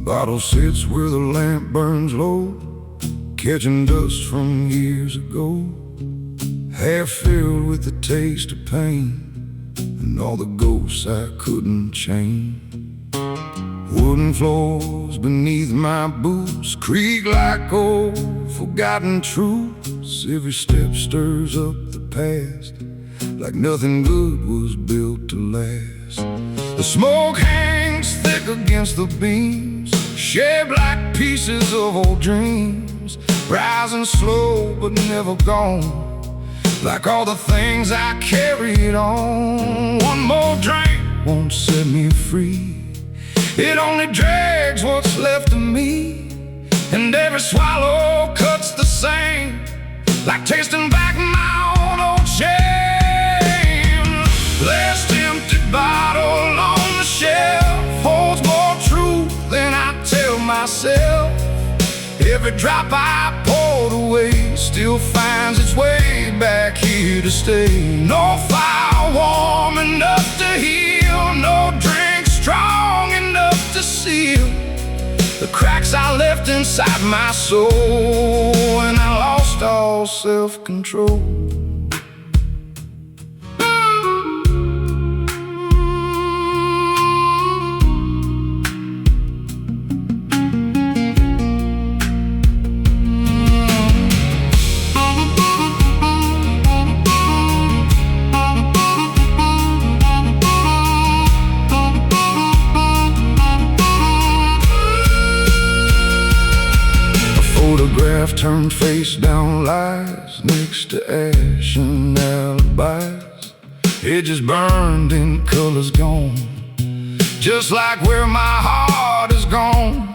Bottle sits where the lamp burns low, catching dust from years ago, half filled with the taste of pain and all the ghosts I couldn't change. Wooden floors beneath my boots creak like old forgotten truths. Every step stirs up the past like nothing good was built to last. The smoke hangs thick against the beams, shaped like pieces of old dreams, rising slow but never gone, like all the things I carried on. One more drink won't set me free, it only drags what's left of me, and every swallow cuts the same, like tasting back my own old shame. Last empty bottle on the shelf holds more truth than I tell myself. Every drop I poured away still finds its way back here to stay. No fire warm enough to heal, no drink strong enough to seal the cracks I left inside my soul when I lost all self-control. Photograph turned face down lies next to ash and alibis. It just burned in colors gone, just like where my heart is gone.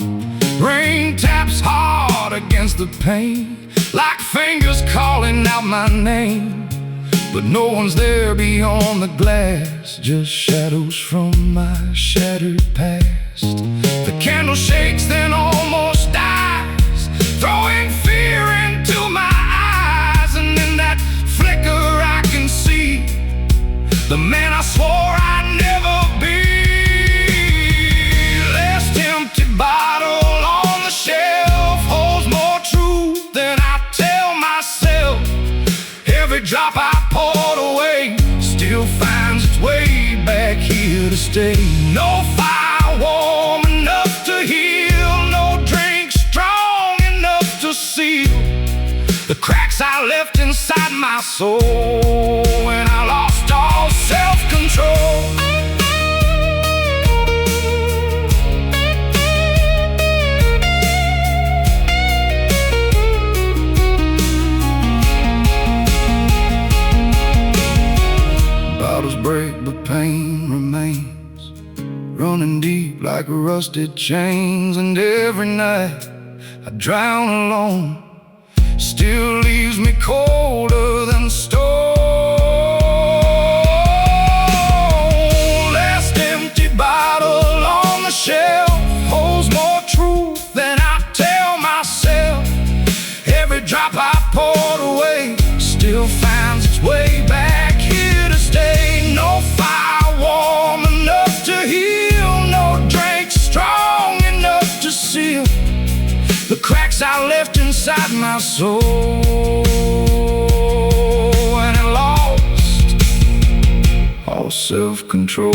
Rain taps hard against the pane, like fingers calling out my name. But no one's there beyond the glass, just shadows from my shattered past. The candle shakes then almost dies, throwing fear into my eyes. And in that flicker I can see the man I swore I'd never be. Last empty bottle on the shelf holds more truth than I tell myself. Every drop I poured away still finds its way back here to stay. No fire warm enough to heal, no drink strong enough to seal the cracks I left inside my soul when I lost all self-control. Bottles break but pain remains, running deep like rusted chains. And every night I drown alone, still leaves me colder than stone. Last empty bottle on the shelf holds more truth than I tell myself. Every drop I poured away still finds its way back here to stay. No fire warm enough to heal, no drink strong enough to seal the cracks I left inside my soul when I lost all self-control.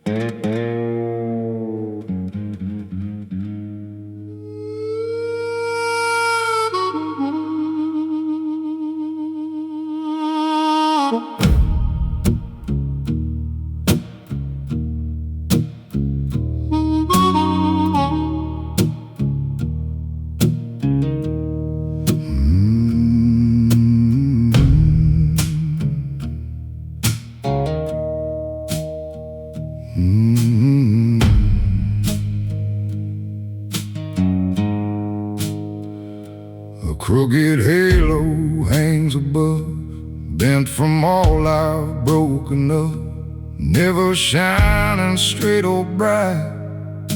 Thank you. crooked halo hangs above, bent from all I've broken up, never shining straight or bright,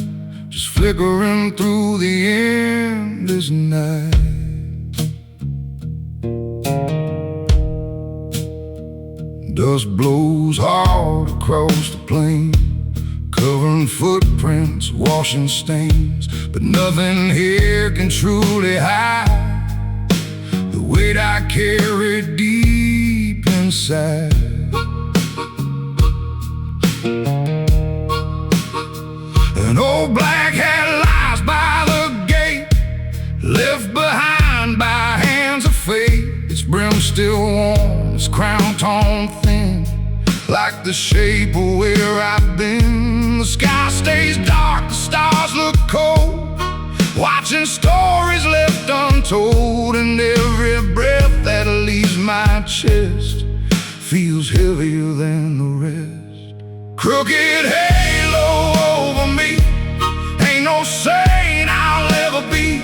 just flickering through the endless night. Dust blows hard across the plain, covering footprints, washing stains, but nothing here can truly hide the weight I carry deep inside. An old black hat lies by the gate, left behind by hands of fate. Its brim still warm, its crown torn thin, like the shape of where I've been. The sky stays dark, the stars look cold, watching stories left untold. And every breath that leaves my chest feels heavier than the rest. Crooked halo over me, ain't no saint I'll ever be.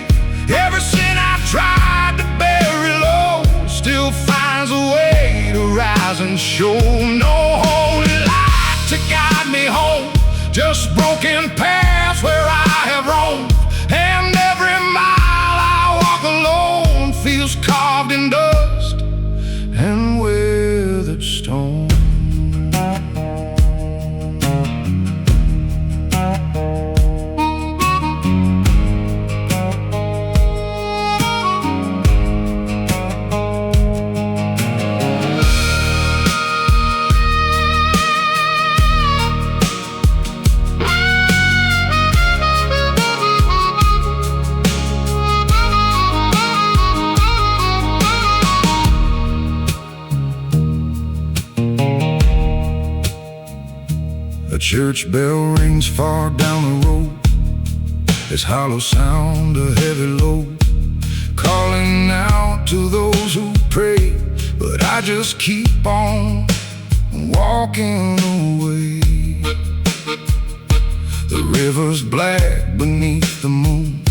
Every sin I tried to bury low still finds a way to rise and show. No holy light to guide me home, just broken paths where I have roamed. And every mile I walk alone feels carved in dust and weathered stone. A church bell rings far down the road, its hollow sound a heavy load, calling out to those who pray. But I just keep on walking away. The river's black beneath the moon,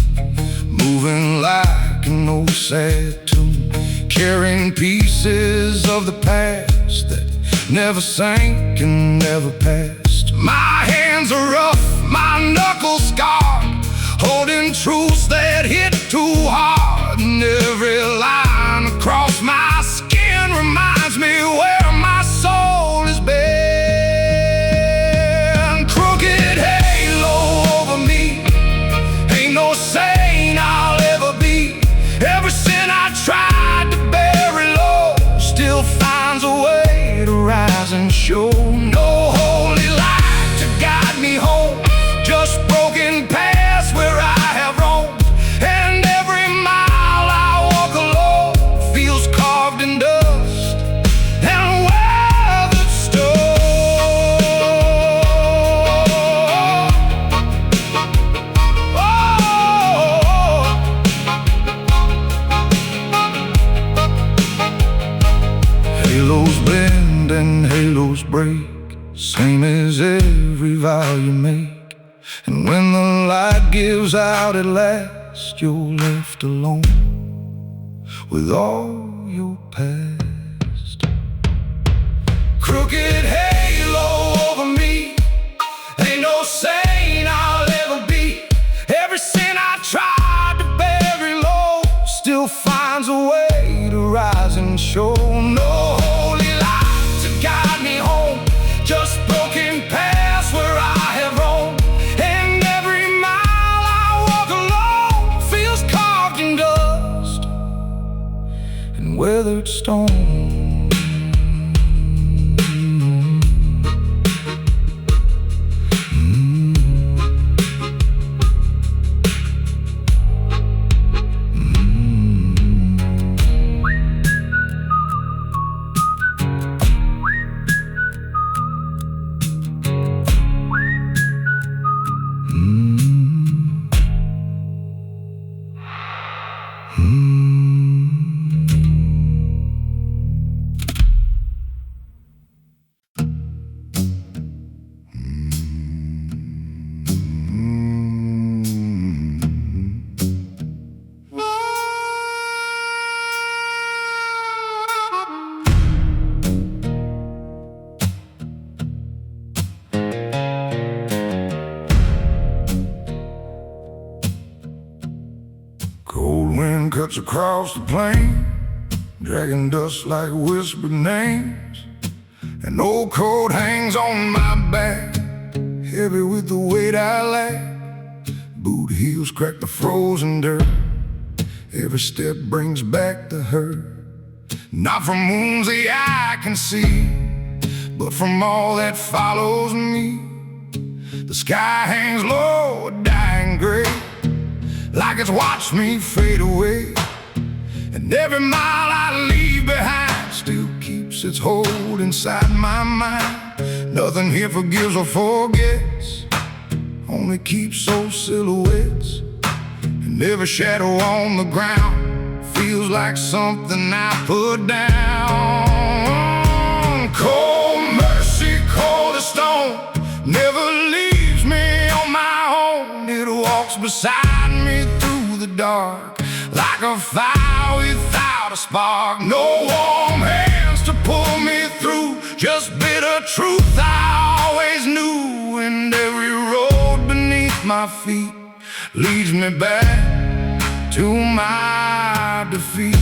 moving like an old sad tune, carrying pieces of the past that never sank and never passed. My hands are rough, my knuckles scarred, holding truths that hit too hard. And every line across my skin reminds me where my soul has been. Crooked halo over me, ain't no saint I'll ever be. Every sin I tried to bury low still finds a way to rise and show. No holy light to guide me home, just broken paths where I have roamed. And every mile I walk alone feels carved in dust and weathered stone. Halos bend and halos break, same as every vow you make. And when the light gives out at last, you're left alone with all your past. Crooked halo over me, ain't no saint I'll ever be. Every sin I tried to bury low still finds a way to rise and show. No holy light to guide me home, just broken paths where I have roamed. And every mile I walk alone feels carved in dust and weathered stone. Cold wind cuts across the plain, dragging dust like whispered names. An old coat hangs on my back, heavy with the weight I lack. Boot heels crack the frozen dirt, every step brings back the hurt. Not from wounds the eye can see, but from all that follows me. The sky hangs low, dying gray, like it's watched me fade away. And every mile I leave behind still keeps its hold inside my mind. Nothing here forgives or forgets, only keeps those silhouettes. And every shadow on the ground feels like something I put down. Cold mercy, cold as stone, never leaves me on my own. It walks beside me through the dark, like a fire without a spark. No warm hands to pull me through, just bitter truth I always knew. And every road beneath my feet leads me back to my defeat.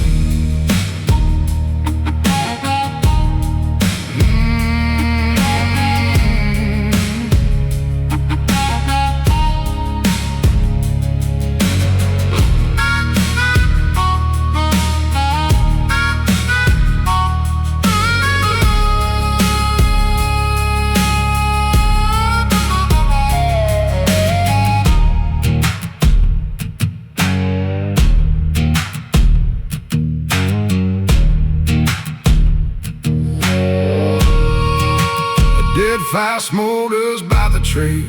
Fire smolders by the tree,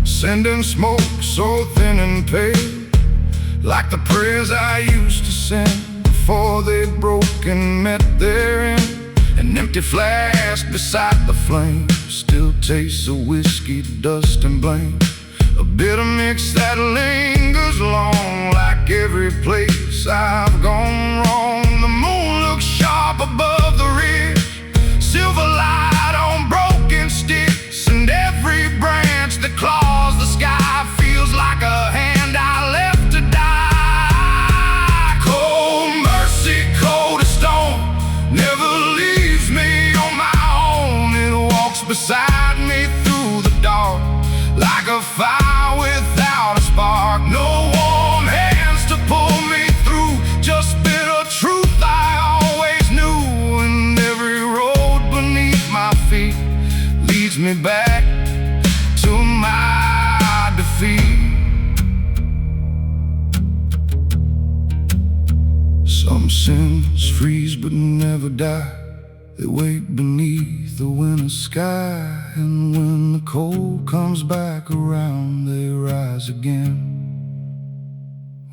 sending smoke so thin and pale, like the prayers I used to send before they broke and met their end. An empty flask beside the flame still tastes of whiskey, dust and blame, a bitter mix that lingers long, like every place I've gone wrong. The moon looks sharp above the ridge, silver light on broken sticks, and every branch that claws the sky feels like a hand I left to die. Cold mercy, cold as stone, never leaves me on my own. It walks beside me through the dark, like a fire without a spark. No warm hands to pull me through, just bitter truth I always knew. And every road beneath my feet leads me back to my defeat. Some sins freeze but never die, they wait beneath the winter sky. And when the cold comes back around, they rise again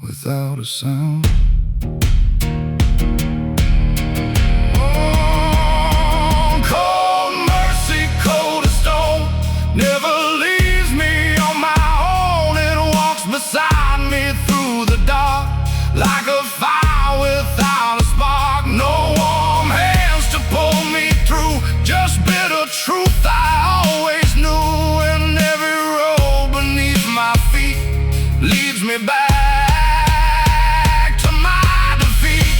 without a sound. Never leaves me on my own. It walks beside me through the dark, like a fire without a spark. No warm hands to pull me through, just bitter truth I always knew. And every road beneath my feet leads me back to my defeat.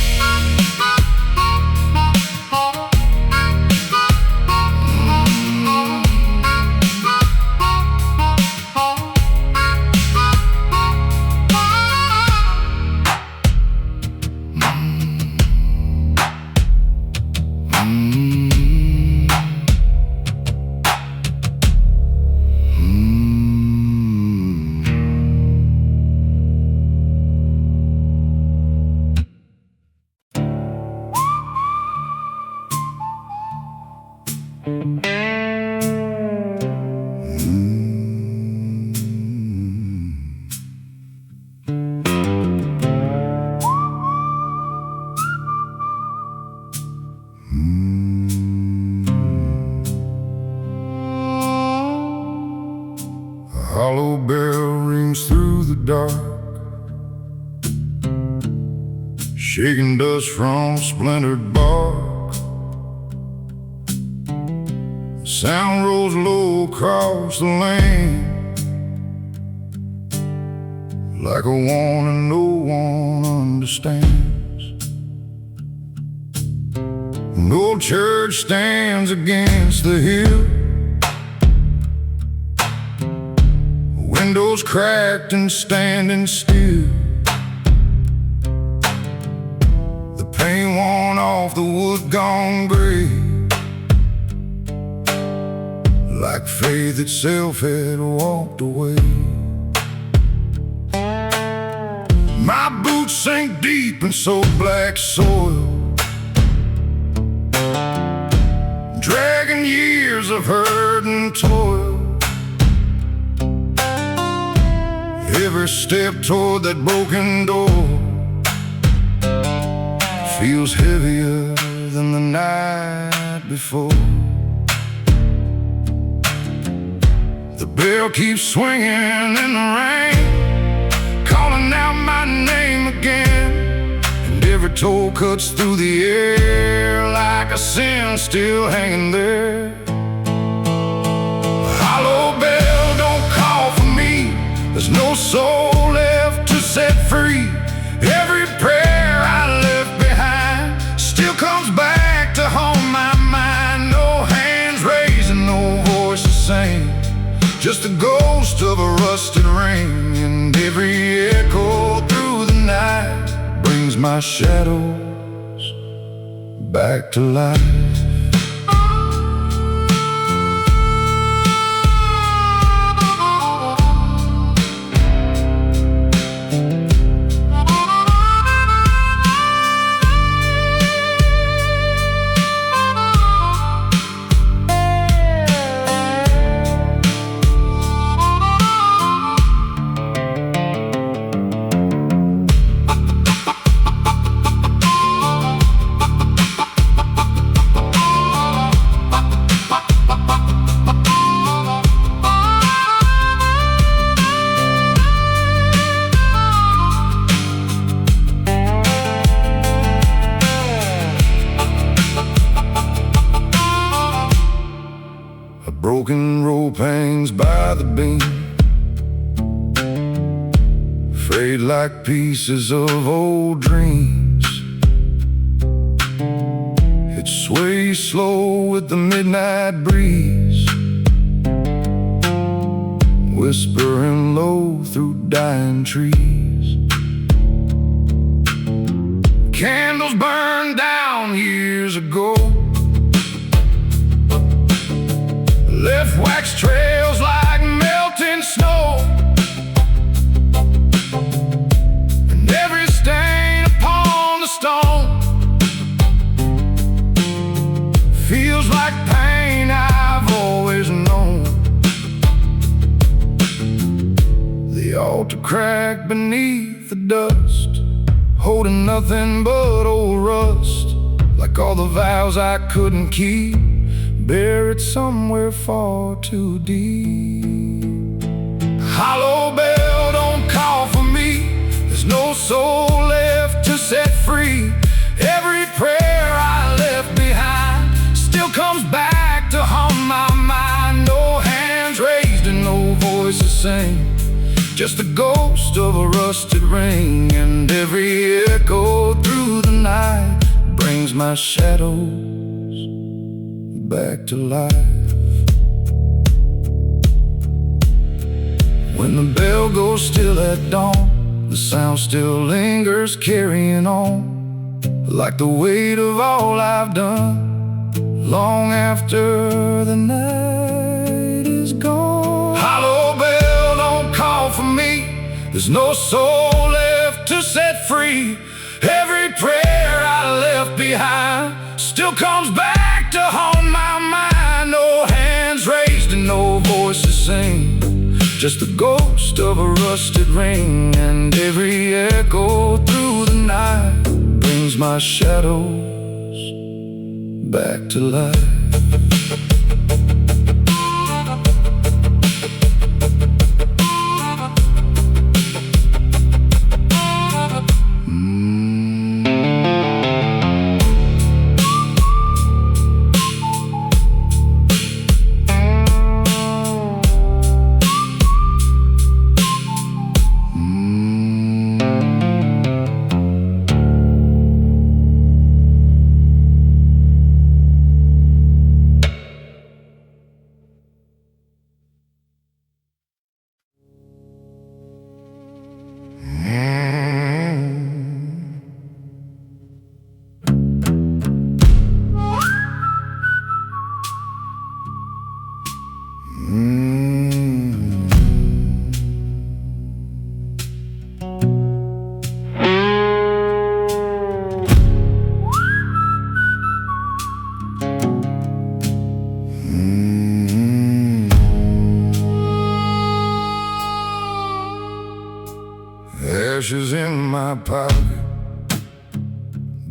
Hollow bell rings through the dark, shaking dust from splintered bark. Sound rolls low across the lane, like a warning no one understands. An old church stands against the hill, windows cracked and standing still. The paint worn off, the wood gone gray, like faith itself had walked away. My boots sink deep in so black soil, dragging years of hurt and toil. Every step toward that broken door feels heavier than the night before. The bell keeps swinging in the rain, calling out my name again, and every toll cuts through the air like a sin still hanging there. Hollow bell, don't call for me, there's no soul left to set free. Every prayer I left behind still comes back to haunt my mind. No hands raised and no voices saying, just the ghost of a rusted ring. And every echo through the night brings my shadows back to life. Broken rope hangs by the beam, frayed like pieces of old dreams. It sways slow with the midnight breeze, whispering low through dying trees. Candles burned down years ago, left wax trails like melting snow, and every stain upon the stone feels like pain I've always known. The altar cracked beneath the dust, holding nothing but old rust, like all the vows I couldn't keep, buried somewhere far too deep. Hollow bell, don't call for me, there's no soul left to set free. Every prayer I left behind still comes back to haunt my mind. No hands raised and no voices sing, just the ghost of a rusted ring. And every echo through the night brings my shadows back to life. When the bell goes still at dawn, the sound still lingers, carrying on, like the weight of all I've done, long after the night is gone. Hollow bell, don't call for me, there's no soul left to set free. Every prayer I left behind still comes back to haunt my mind. No hands raised and no voices sing, just the ghost of a rusted ring. And every echo through the night brings my shadows back to life.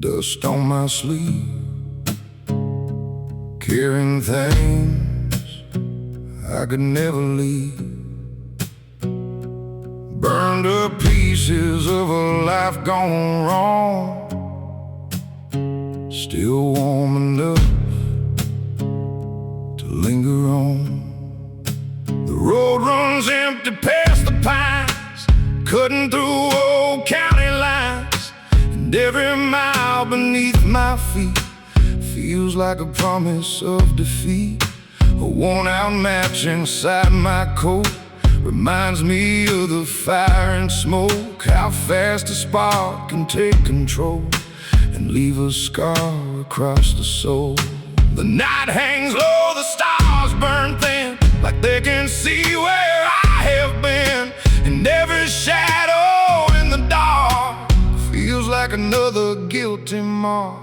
dust on my sleeve, carrying things I could never leave. Burned up pieces of a life gone wrong, still warm enough to linger on. The road runs empty past the pines, cutting through old county lines, and every mile beneath my feet feels like a promise of defeat. A worn-out match inside my coat reminds me of the fire and smoke, how fast a spark can take control and leave a scar across the soul. The night hangs low, the stars burn thin, like they can see where I have been. And every shadow in the dark feels like another guilty mark.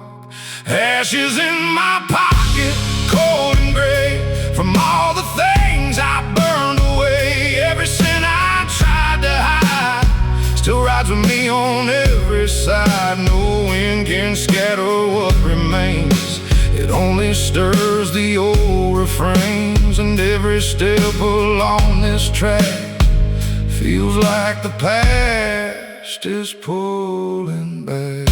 Ashes in my pocket, cold and gray, from all the things I burned away. Every sin I tried to hide still rides with me on every side. No wind can scatter what remains, it only stirs the old refrains. And every step along this track feels like the past is pulling back.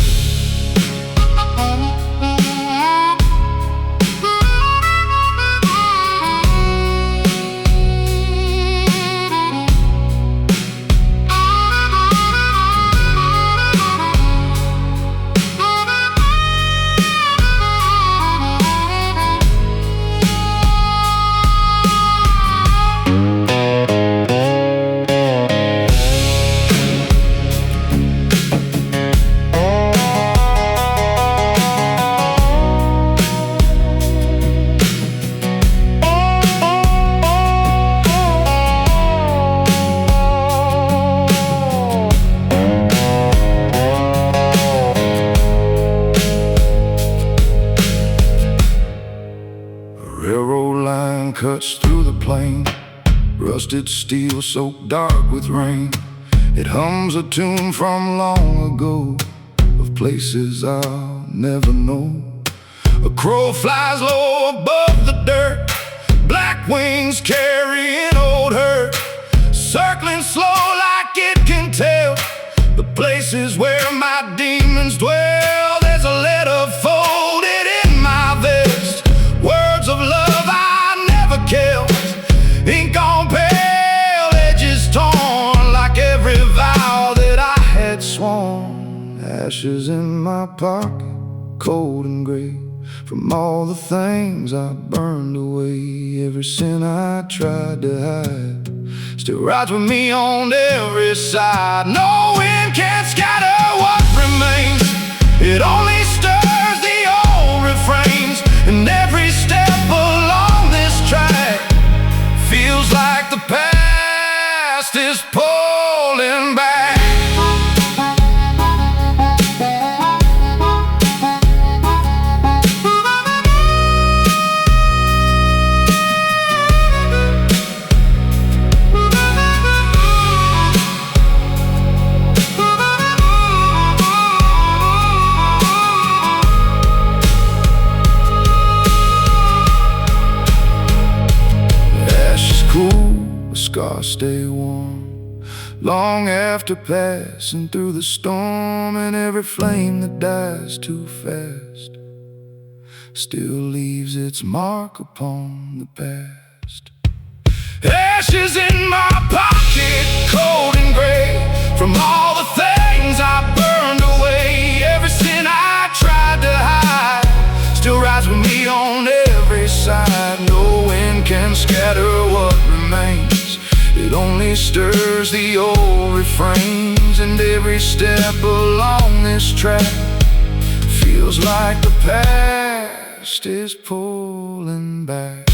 Railroad line cuts through the plain, rusted steel soaked dark with rain. It hums a tune from long ago, of places I'll never know. A crow flies low above the dirt, black wings carrying old hurt, circling slow like it can tell the places where my demons dwell. There's a letter folded in my vest, words of love I never kept, ink on pale, edges torn, like every vow that I had sworn. Ashes in my pocket, cold and gray, from all the things I burned away. Every sin I tried to hide still rides with me on every side. No wind can scatter what remains, it only stirs the old refrains. And every step along this track feels like the past is pulling back. Scars stay warm long after passing through the storm, and every flame that dies too fast still leaves its mark upon the past. Ashes in my pocket, cold and gray, from all the things I burned away. Every sin I tried to hide still rides with me on every side. No wind can scatter what remains, it only stirs the old refrains. And every step along this track feels like the past is pulling back.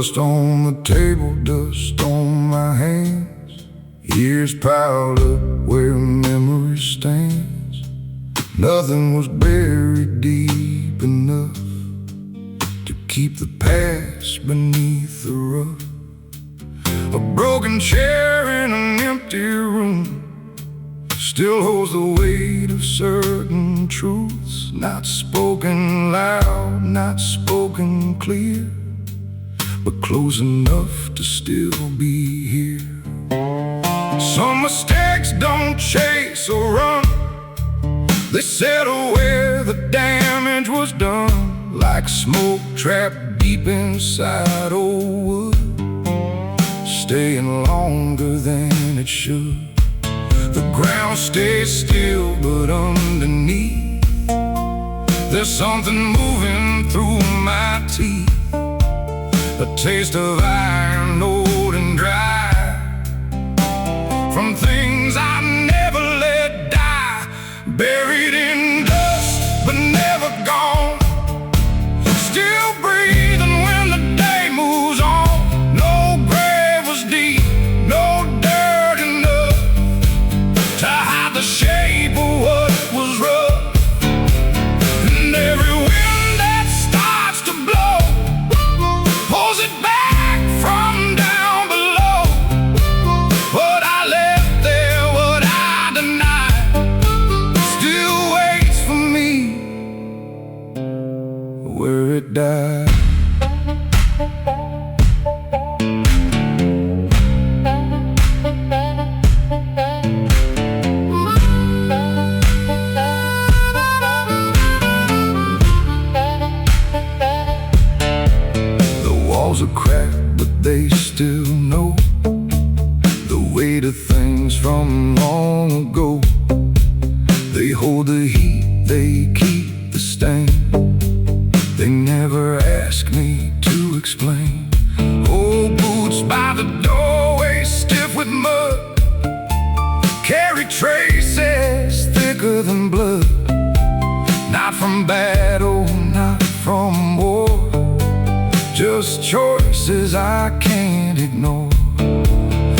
Dust on the table, dust on my hands, years piled up where memory stands. Nothing was buried deep enough to keep the past beneath the rug. A broken chair in an empty room still holds the weight of certain truths, not spoken loud, not spoken clear, but close enough to still be here. Some mistakes don't chase or run, they settle where the damage was done, like smoke trapped deep inside old wood, staying longer than it should. The ground stays still, but underneath there's something moving through my teeth, a taste of iron, old and dry, from things I never let die. Buried in dust, but never gone, still breathing when the day moves on. No grave was deep, no dirt enough to hide the shape of what was rough. And every wind that starts to blow pulls it back from down below. What I left there, what I denied, still waits for me where it died. Walls are cracked, but they still know the weight of things from long ago. They hold the heat, they keep the stain. They never ask me to explain. Old boots by the doorway, stiff with mud, carry traces thicker than blood. Not from battle, not from war, just choices I can't ignore.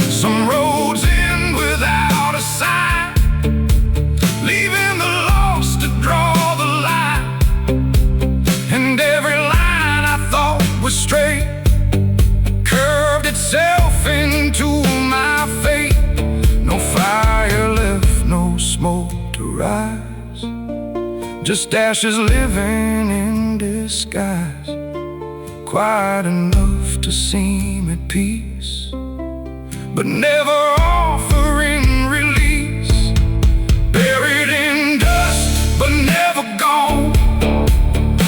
Some roads end without a sign, leaving the lost to draw the line. And every line I thought was straight curved itself into my fate. No fire left, no smoke to rise, just ashes living in disguise, quiet enough to seem at peace, but never offering release. Buried in dust, but never gone,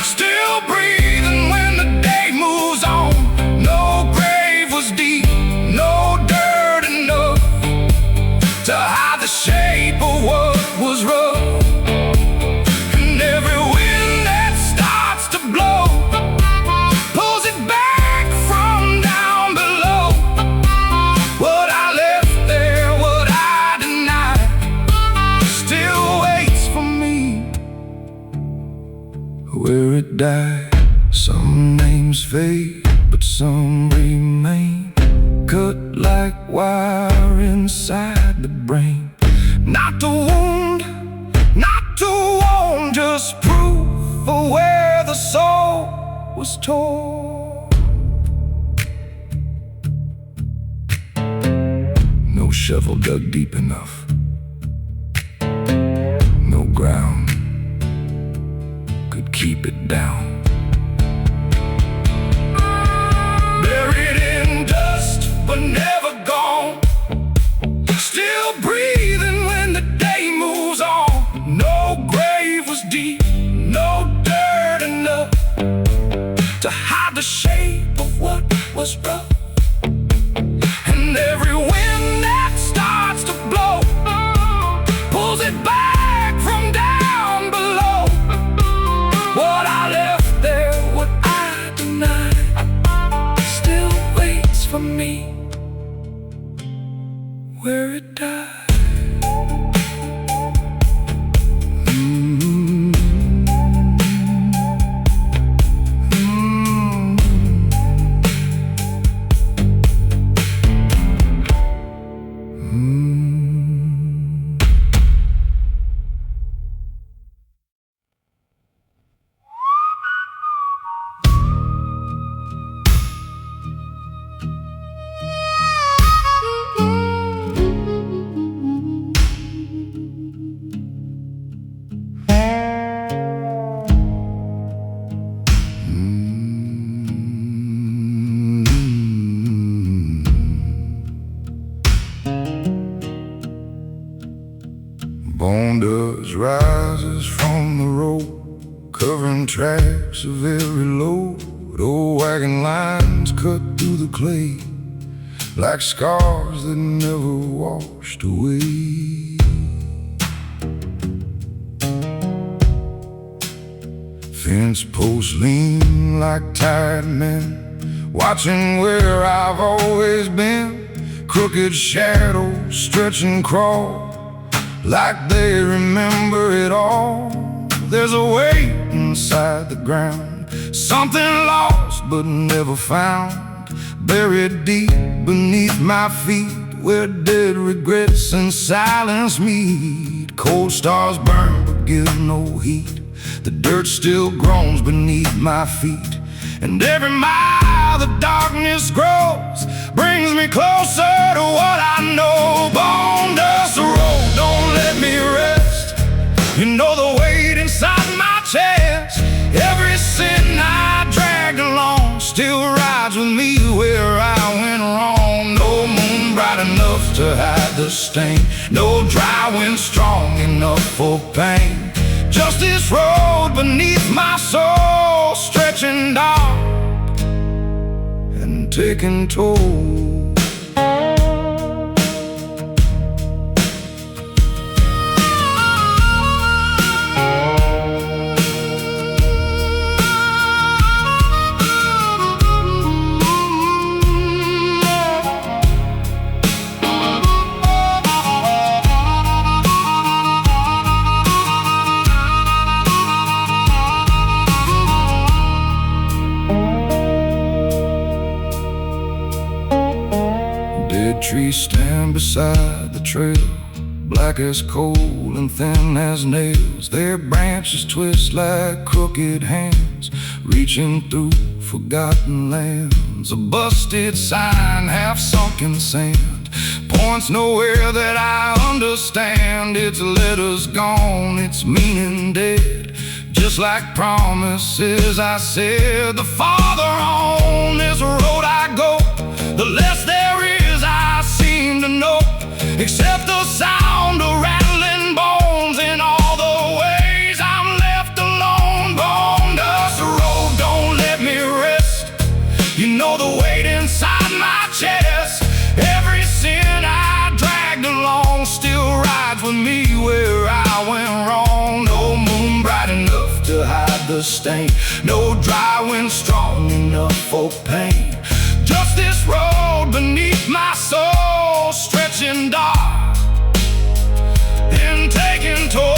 still breathing when the day moves on. No grave was deep, no dirt enough to hide the shape of what was rough. And every wind that starts to blow pulls it back from down below. What I left there, what I denied, still waits for me where it died. Some names fade, but some remain, cut like wire inside the brain. Not to wound, not to warn, just proof of where the soul was torn. No shovel dug deep enough, no ground could keep it down. Buried in dust, but never gone, still breathing when the day moves on. No grave was deep, no dirt enough to hide the shape of what was rough. And every wind that starts to blow pulls it back from down below. What I left there, what I denied, still waits for me where it died. Bone dust rises from the road, covering tracks of every load. Old wagon lines cut through the clay, like scars that never washed away. Fence posts lean like tired men, watching where I've always been. Crooked shadows stretch and crawl, like they remember it all. There's a weight inside the ground, something lost but never found, buried deep beneath my feet, where dead regrets and silence meet. Cold stars burn but give no heat, the dirt still groans beneath my feet, and every mile the darkness grows brings me closer to what I know. Bone dust road, don't let me rest. You know the weight inside my chest. Every sin I dragged along still rides with me where I went wrong. No moon bright enough to hide the stain, no dry wind strong enough for pain. Just this road beneath my soul, stretching dark and taking toll. Dead trees stand beside the trail, black as coal and thin as nails. Their branches twist like crooked hands, reaching through forgotten lands. A busted sign, half sunk in sand, points nowhere that I understand. Its letters gone, its meaning dead, just like promises I said. The farther on this road I go, the less there is I seem to know, except the sound of rattling bones. In all the ways I'm left alone. Bone dust road, don't let me rest. You know the weight inside my chest. Every sin I dragged along still rides with me where I went wrong. No moon bright enough to hide the stain, no dry wind strong enough for pain. Just this road beneath my soul, stretching dark and taking toll.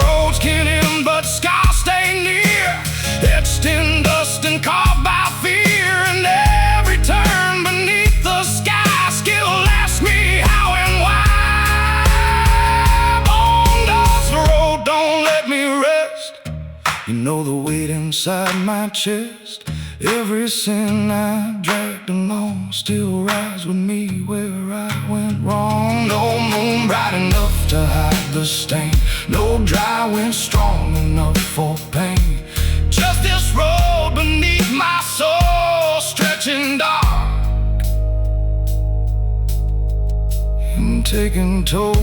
Roads can't end, but scars stay near, etched in dust and carved by fear. And every turn beneath the sky still asks me how and why. Bone dust road, don't let me rest. You know the weight inside my chest. Every sin I dragged along still rides with me where I went wrong. No moon bright enough to hide the stain, no dry wind strong enough for pain. Just this road beneath my soul, stretching dark and taking toll.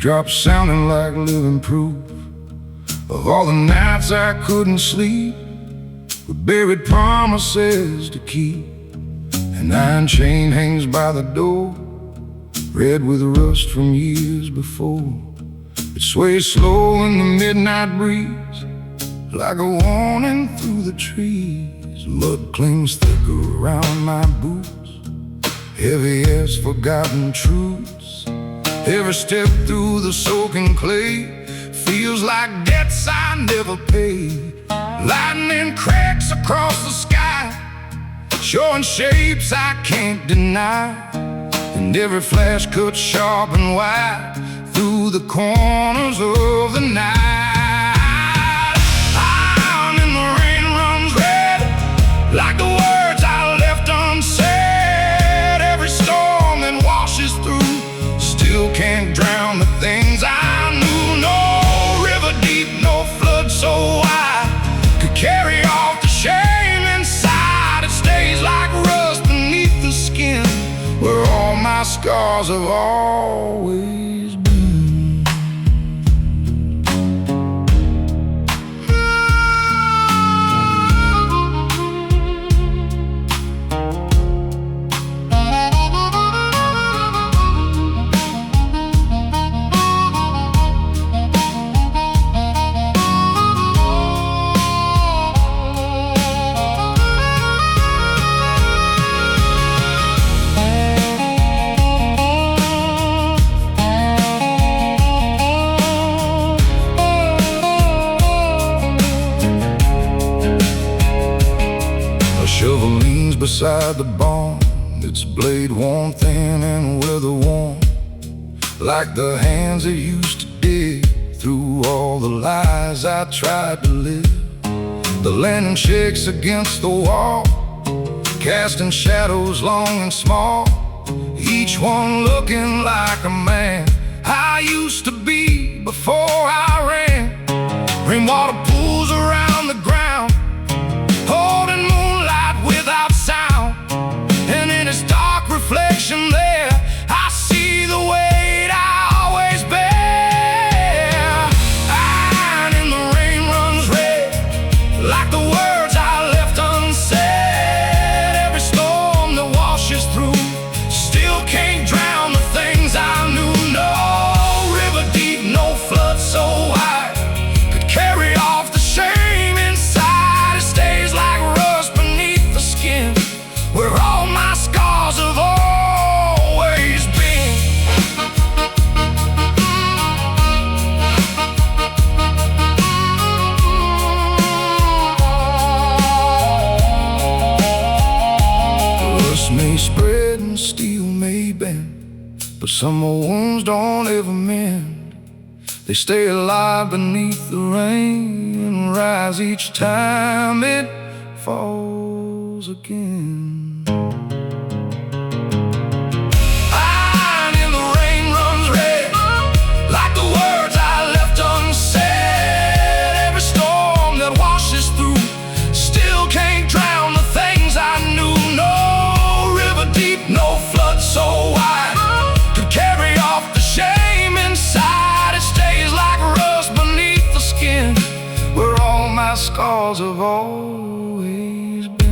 Teardrops sounding like living proof of all the nights I couldn't sleep, with buried promises to keep. An iron chain hangs by the door, red with rust from years before. It sways slow in the midnight breeze, like a warning through the trees. Mud clings thicker around my boots, heavy as forgotten truths. Every step through the soaking clay feels like debts I never paid. Lightning cracks across the sky, showing shapes I can't deny. And every flash cuts sharp and wide through the corners of the night. Iron in the rain runs red, like the words I left unsaid. Every storm that washes through still can't drown the things I knew. No river deep, no flood so wide could carry off the shame inside. It stays like rust beneath the skin, where all my scars have always been. Shovel leans beside the barn, its blade worn thin and weather-worn, like the hands that used to dig through all the lies I tried to live. The lantern shakes against the wall, casting shadows long and small, each one looking like a man I used to be before I ran. Rainwater pools around the ground, holding moonlight without sound. And in its dark reflection there, I see the weight I always bear. Iron in the rain runs red, like the words I left unsaid. Every storm that washes through still can't drown the things I knew. No river deep, no flood so wide could carry off the shame inside. It stays like rust beneath the skin, where all my scars have always been. Rust may spread and steel may bend, but some wounds don't ever mend. They stay alive beneath the rain and rise each time it falls again. Iron in the rain runs red, like the words I left unsaid. Every storm that washes through still can't drown the things I knew. No river deep, no flood so wide could carry off the shame inside. It stays like rust beneath the skin, where all my scars have always been.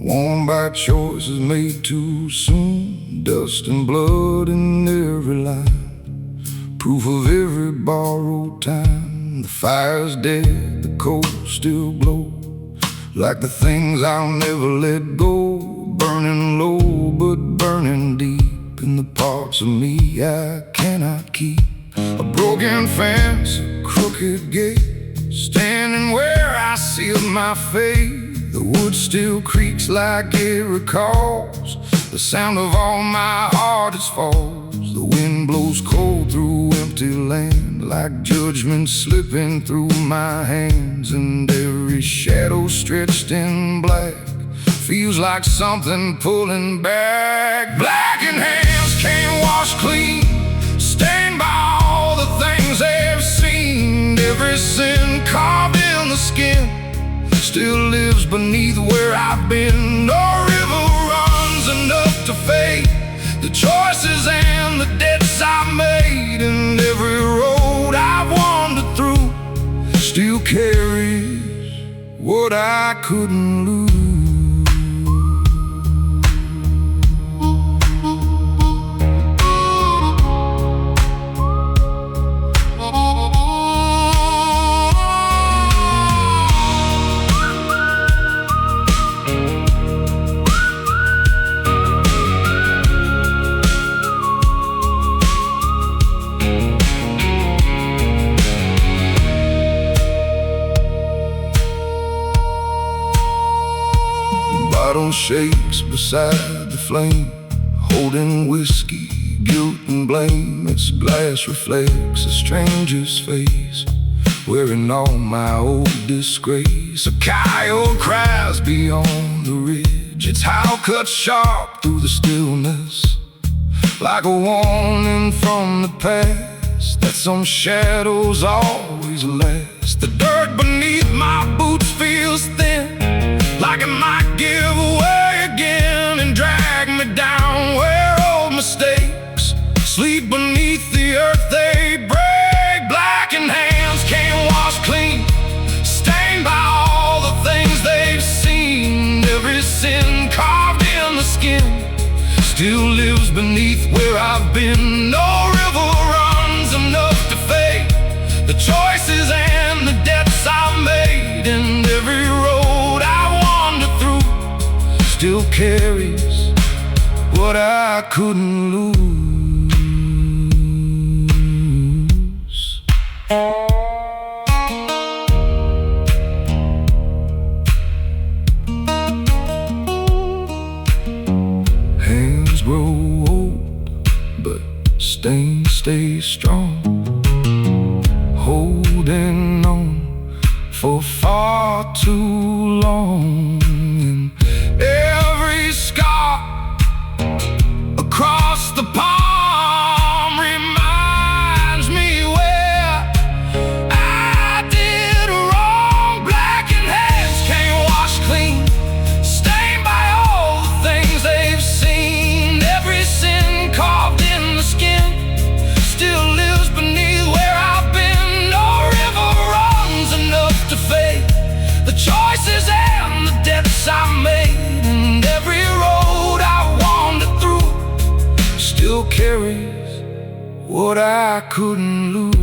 worn by choices made too soon. Dust and blood in every line, proof of every borrowed time. The fire's dead, the coals still glow, like the things I'll never let go. Burning low, but burning deep in the parts of me I cannot keep. A broken fence, a crooked gate, standing where I sealed my fate. The wood still creaks like it recalls the sound of all my hardest falls. The wind blows cold through empty land, like judgment slipping through my hands. And every shadow stretched in black feels like something pulling back. Blackened hands can't wash clean, stained by all the things they've seen. Every sin carved in the skin still lives beneath where I've been. No river runs enough to fade the choices and the debts I've made. And every road I've wandered through still carries what I couldn't lose. Bottle shakes beside the flame, holding whiskey, guilt and blame. Its glass reflects a stranger's face, wearing all my old disgrace. A coyote cries beyond the ridge, its howl cuts sharp through the stillness, like a warning from the past that some shadows always last. The dirt beneath my boots feels thin, like it might give away again and drag me down where old mistakes sleep beneath the earth they break. Blackened hands can't wash clean, stained by all the things they've seen. Every sin carved in the skin still lives beneath where I've been. No river runs enough to fade the choices and the debts I've made. And every road I wander through still carries what I couldn't lose. Hands grow old, but stains stay strong, holding on for far too long. And every scar across the palm reminds me where I did wrong. Blackened hands can't wash clean, stained by all the things they've seen. Every sin carved in the skin still lives beneath where I've been. No river runs enough to fade the choices and the debts I made. And every road I wander through still carries what I couldn't lose.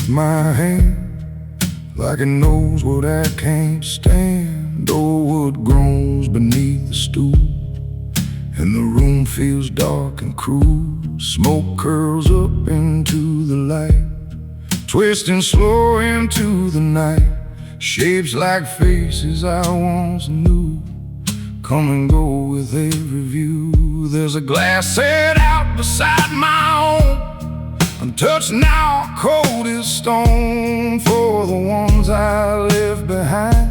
my hand, like it knows what I can't stand. Oh, what groans beneath the stool, and the room feels dark and cruel. Smoke curls up into the light, twisting slow into the night. Shapes like faces I once knew, come and go with every view. There's a glass set out beside my own, untouched now, cold as stone, for the ones I left behind,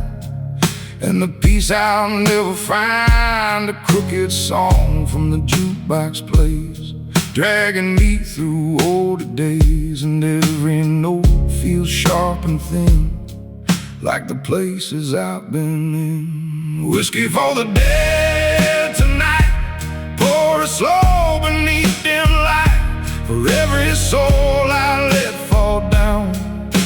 and the peace I'll never find. A crooked song from the jukebox plays, dragging me through older days, and every note feels sharp and thin, like the places I've been in. Whiskey for the dead tonight, pour it slow beneath dim light, for every soul I let fall down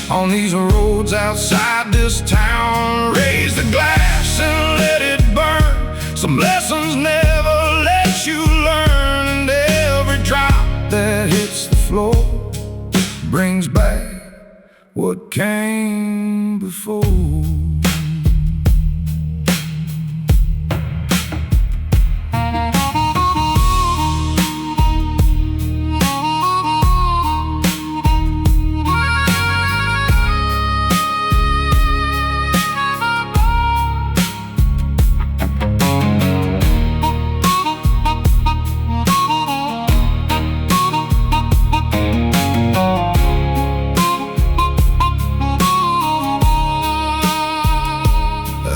on these roads outside this town. Raise the glass and let it burn, some lessons never let you learn, and every drop that hits the floor brings back what came before.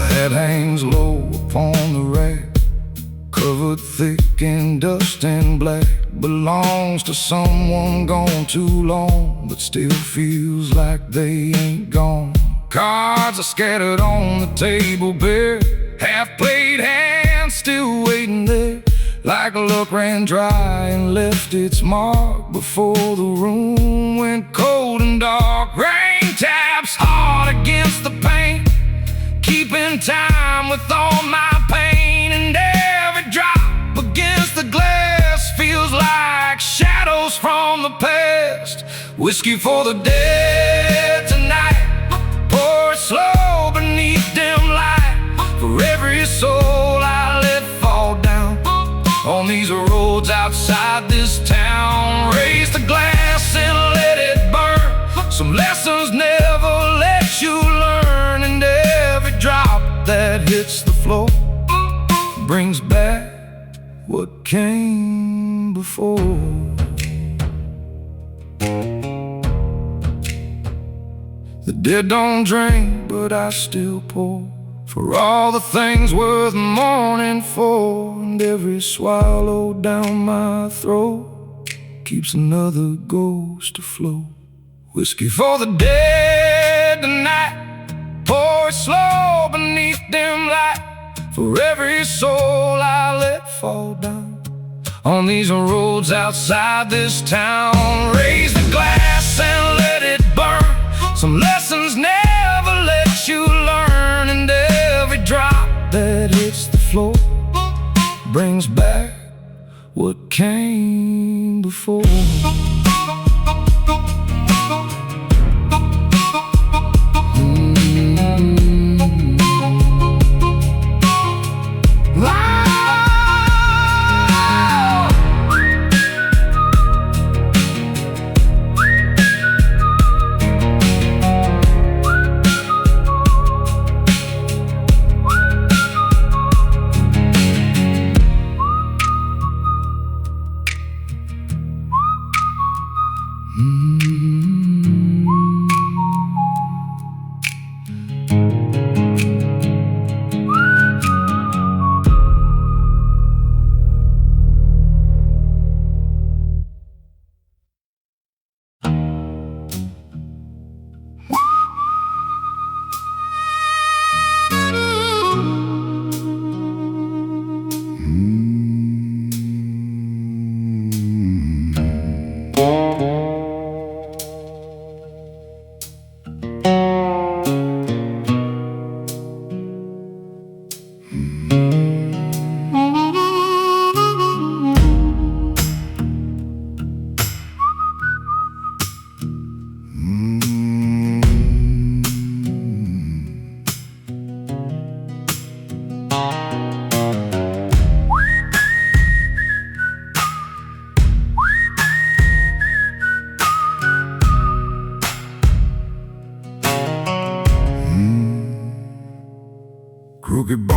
That hangs low upon the rack, covered thick in dust and black, belongs to someone gone too long, but still feels like they ain't gone. Cards are scattered on the table bare, half-played hands still waiting there, like luck ran dry and left its mark before the room went cold and dark. Rain taps hard against the paint, keeping time with all my pain, and every drop against the glass feels like shadows from the past. Whiskey for the dead tonight, pour it slow beneath dim light, for every soul I let fall down on these roads outside this town. Raise the glass and let it burn, some lessons never let you learn, and every drop that hits the floor brings back what came before. The dead don't drink, but I still pour, for all the things worth mourning for, and every swallow down my throat keeps another ghost afloat. Whiskey for the dead tonight, pour it slow beneath dim light, for every soul I let fall down on these roads outside this town. Raise the glass and let it burn, some lessons never let you learn, and every drop that hits the floor brings back what came before.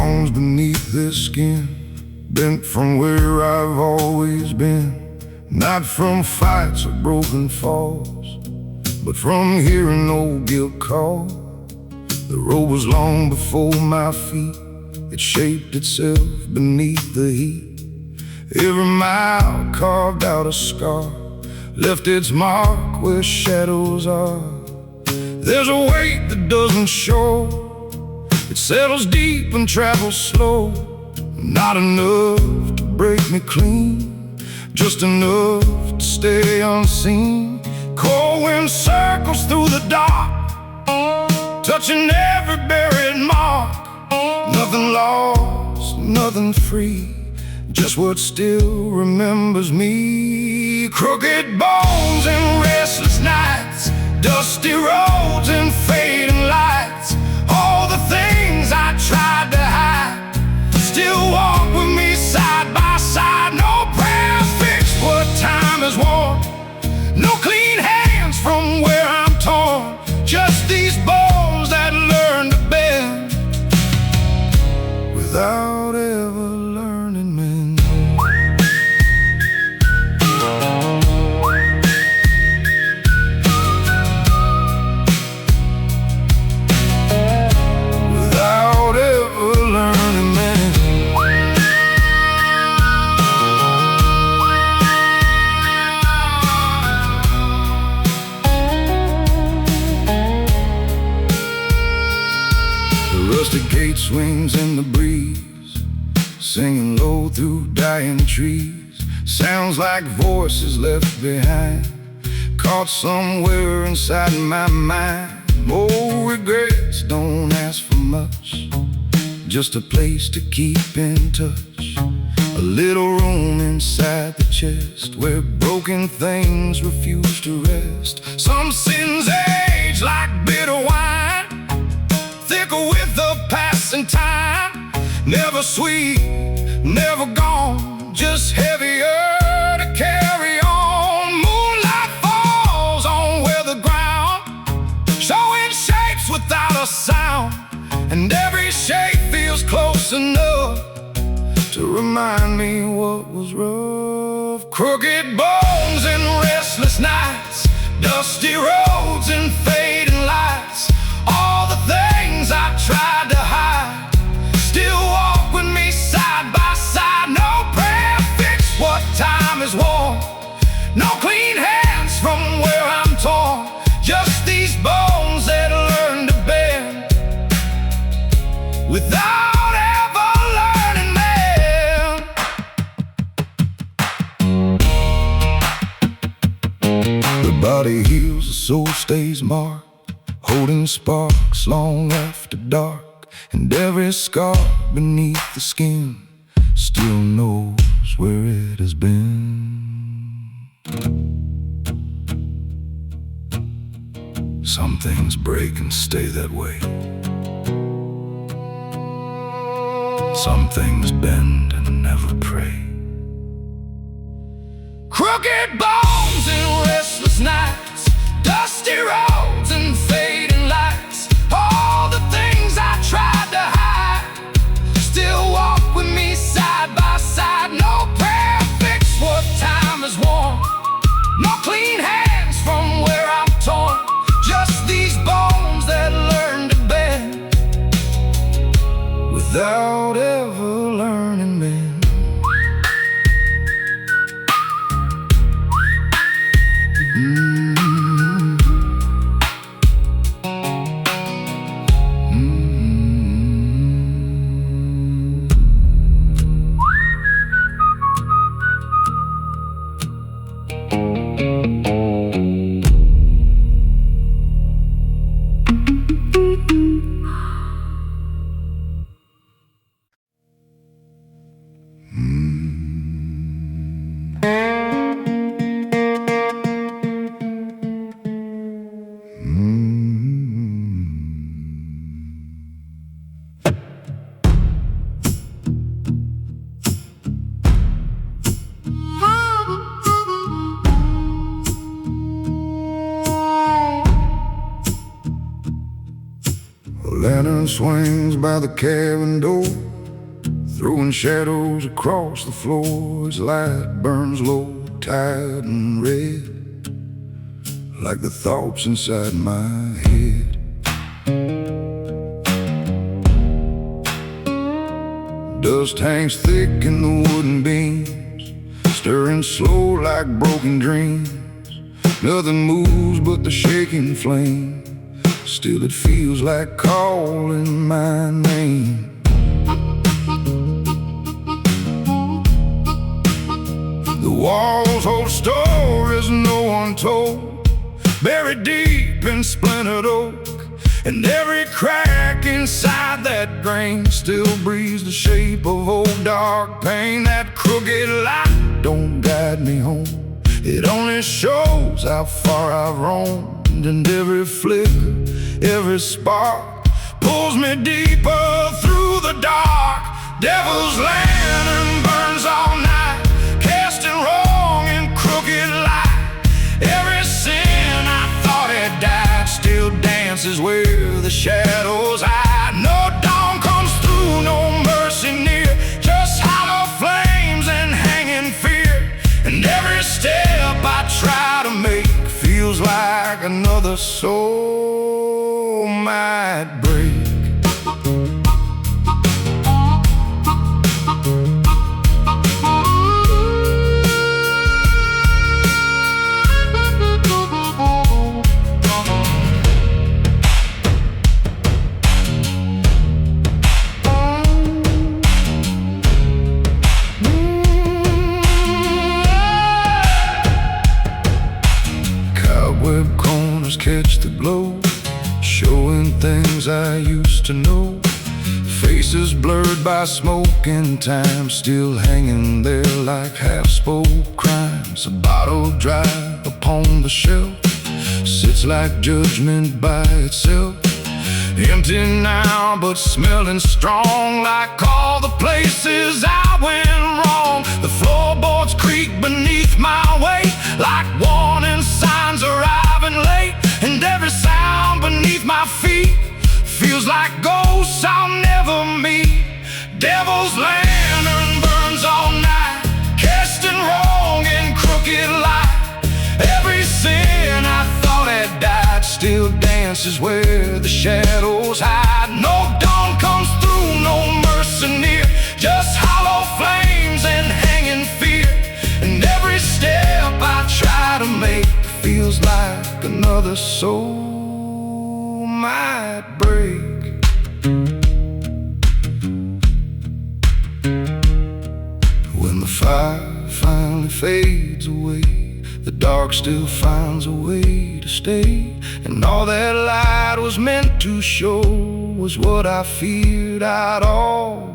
bones beneath this skin, bent from where I've always been. Not from fights or broken falls, but from hearing no guilt call. The road was long before my feet, it shaped itself beneath the heat. Every mile carved out a scar, left its mark where shadows are. There's a weight that doesn't show, it settles deep and travels slow. Not enough to break me clean, just enough to stay unseen. Cold wind circles through the dark, touching every buried mark. Nothing lost, nothing free, just what still remembers me. Crooked bones and restless nights, dusty roads and fading lights. All the things I tried to hide still walk with me side by side. No prayers fix what time has worn, no clean hands from where I'm torn. Just these bones that learn to bend without ever learning mend. Without ever learning mend. The rusted gate swings in the breeze, singing low through dying trees. Sounds like voices left behind, caught somewhere inside my mind. Oh, regrets don't ask for much, just a place to keep in touch. A little room inside the chest where broken things refuse to rest. Some sins age like bitter wine, thicker with the passing time. Never sweet, never gone, just heavier to carry on. Moonlight falls on weathered ground, showing shapes without a sound. And every shape feels close enough to remind me what was rough. Crooked bones and restless nights, dusty roads and fading lights. All the things I tried to hide still walk with me side by side. No prayer fix what time is worn, no clean hands from where I'm torn. Just these bones that learn to bend without ever learning mend. The body heals, the soul stays marked, holding sparks long after dark. And every scar beneath the skin still knows where it has been. Some things break and stay that way, some things bend and never pray. Crooked bones and restless nights, dusty roads and fading lights. All the things I tried to hide still walk with me side by side. No prayer fix what time has worn, no clean hands from where I'm torn. Just these bones that learn to bend without ever learning mend. Lantern swings by the cabin door, throwing shadows across the floor as light burns low, tired and red, like the thoughts inside my head. Dust hangs thick in the wooden beams, stirring slow like broken dreams. Nothing moves but the shaking flame, still it feels like calling my name. The walls hold stories no one told, buried deep in splintered oak. And every crack inside that grain still breathes the shape of old dark pain. That crooked light don't guide me home, it only shows how far I've roamed. And every flicker, every spark pulls me deeper through the dark. Devil's lantern burns all night, casting wrong and crooked light. Every sin I thought had died still dances where the shadows hide. No dawn comes through, no mercy near, just hollow flames and hanging fear. And every step I try to make feels like another soul might break. Cobweb corners catch the glow, showing things I used to know. Faces blurred by smoke and time, still hanging there like half-spoke crimes. A bottle dry upon the shelf sits like judgment by itself, empty now but smelling strong, like all the places I went wrong. The floorboards creak beneath my weight, like warning signs arriving late. And every sound beneath my feet feels like ghosts I'll never meet. Devil's lantern burns all night, casting wrong and crooked light. Every sin I thought had died still dances where the shadows hide. No dawn comes through, no mercy near, just hollow flames and hanging fear. And every step I try to make feels like another soul might break. When the fire finally fades away, the dark still finds a way to stay. And all that light was meant to show was what I feared I'd always